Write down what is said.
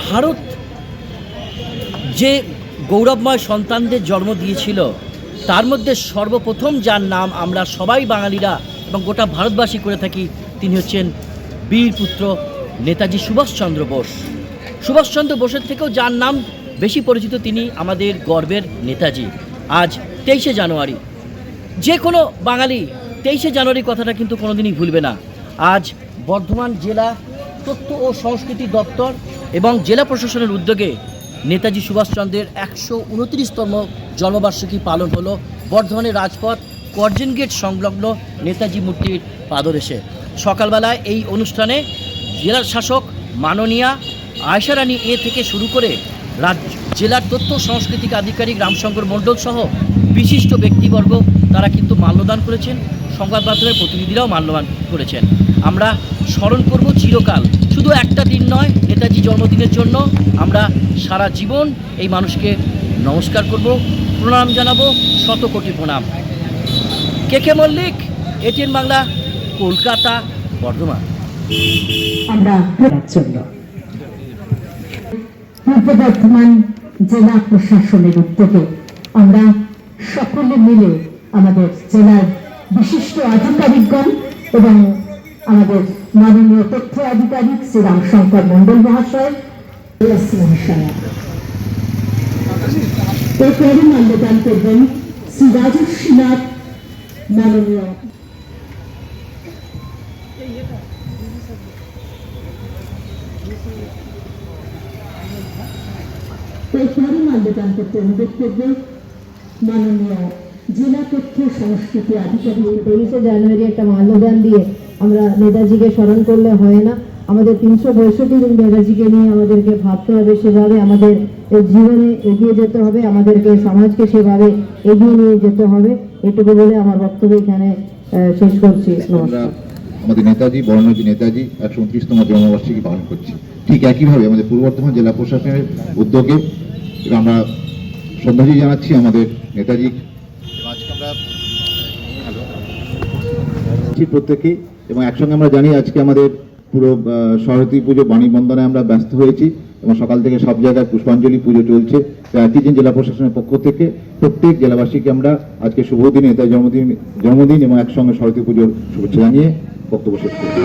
ভারত যে গৌরবময় সন্তানদের জন্ম দিয়েছিল তার মধ্যে সর্বপ্রথম যার নাম আমরা সবাই বাঙালিরা এবং গোটা ভারতবাসী করে থাকি তিনি হচ্ছেন বীরপুত্র নেতাজি সুভাষচন্দ্র বোস। সুভাষচন্দ্র বোসের থেকেও যার নাম বেশি পরিচিত তিনি আমাদের গর্বের নেতাজি। আজ 23শে জানুয়ারি, যে কোনো বাঙালি 23শে জানুয়ারি কথাটা কিন্তু কোনোদিনই ভুলবে না। আজ বর্ধমান জেলা তথ্য ও সংস্কৃতি দপ্তর এবং জেলা প্রশাসনের উদ্যোগে নেতাজি সুভাষচন্দ্রের 129তম জন্মবার্ষিকী পালন হলো বর্ধমানের রাজপথ করজন গেট সংলগ্ন নেতাজি মূর্তির পাদদেশে। সকালবেলায় এই অনুষ্ঠানে জেলার শাসক মাননীয়া আয়শা রানী থেকে শুরু করে জেলার তথ্য সাংস্কৃতিক আধিকারিক রামশঙ্কর মণ্ডল সহ বিশিষ্ট ব্যক্তিবর্গ তারা কিন্তু মাল্যদান করেছেন, সংবাদ মাধ্যমের প্রতিনিধিরাও মাল্যদান করেছেন। আমরা স্মরণ করব চিরকাল, শুধু একটা দিন নয়, নেতাজি জন্মদিনের জন্য আমরা সারা জীবন এই মানুষকে নমস্কার করব, প্রণাম জানাবো, শত কোটি প্রণাম। কে মল্লিক, এটিএন বাংলা, কলকাতা, বর্ধমান। আমরা জন্য পূর্ব বর্ধমান জেলা প্রশাসনের উদ্যোগে আমরা সকলে মিলে আমাদের জেলার বিশিষ্ট আধিকারিকগণ এবং আমাদের মাননীয় তথ্য আধিকারিক শ্রী রামশঙ্কর মণ্ডল মহাশয় মহাশয় এরপরে মাল্যদান করবেন শ্রী রাজস্বীনাথ মাননীয় এরপরে মাল্যদান করতে অনুরোধ করবে মাননীয় জেলা তথ্য সংস্কৃতি আধিকারিক। 23শে জানুয়ারি একটা মাল্যদান দিয়ে আমরা নেতাজিকে স্মরণ করলে হয় না, আমাদের 365 জন নেতাজিকে নিয়ে আমাদেরকে ভাবতে হবে, সেভাবে আমাদের জীবনে এগিয়ে যেতে হবে, আমাদেরকে সমাজকে সেভাবে এগিয়ে নিয়ে যেতে হবে। এটুকু বলে আমার বক্তব্য এখানে শেষ করছি। নমস্কার। আমাদের নেতাজি বরণ্যজি নেতাজি 129তম জন্মবার্ষিকী পালন করছি। ঠিক একইভাবে আমাদের পূর্ব বর্ধমান জেলা প্রশাসনের উদ্যোগে আমরা শ্রদ্ধাঞ্জলি জানাচ্ছি আমাদের নেতাজি। আজকে আমরা প্রত্যেকে এবং একসঙ্গে আমরা জানি আজকে আমাদের পুরো সরস্বতী পুজো বাণী বন্দনায় আমরা ব্যস্ত হয়েছি এবং সকাল থেকে সব জায়গায় পুষ্পাঞ্জলি পুজো চলছে। একই দিন জেলা প্রশাসনের পক্ষ থেকে প্রত্যেক জেলাবাসীকে আমরা আজকে শুভ দিনে নেতাজি জন্মদিন এবং একসঙ্গে সরস্বতী পুজোর শুভেচ্ছা জানিয়ে বক্তব্য শেষ করছি।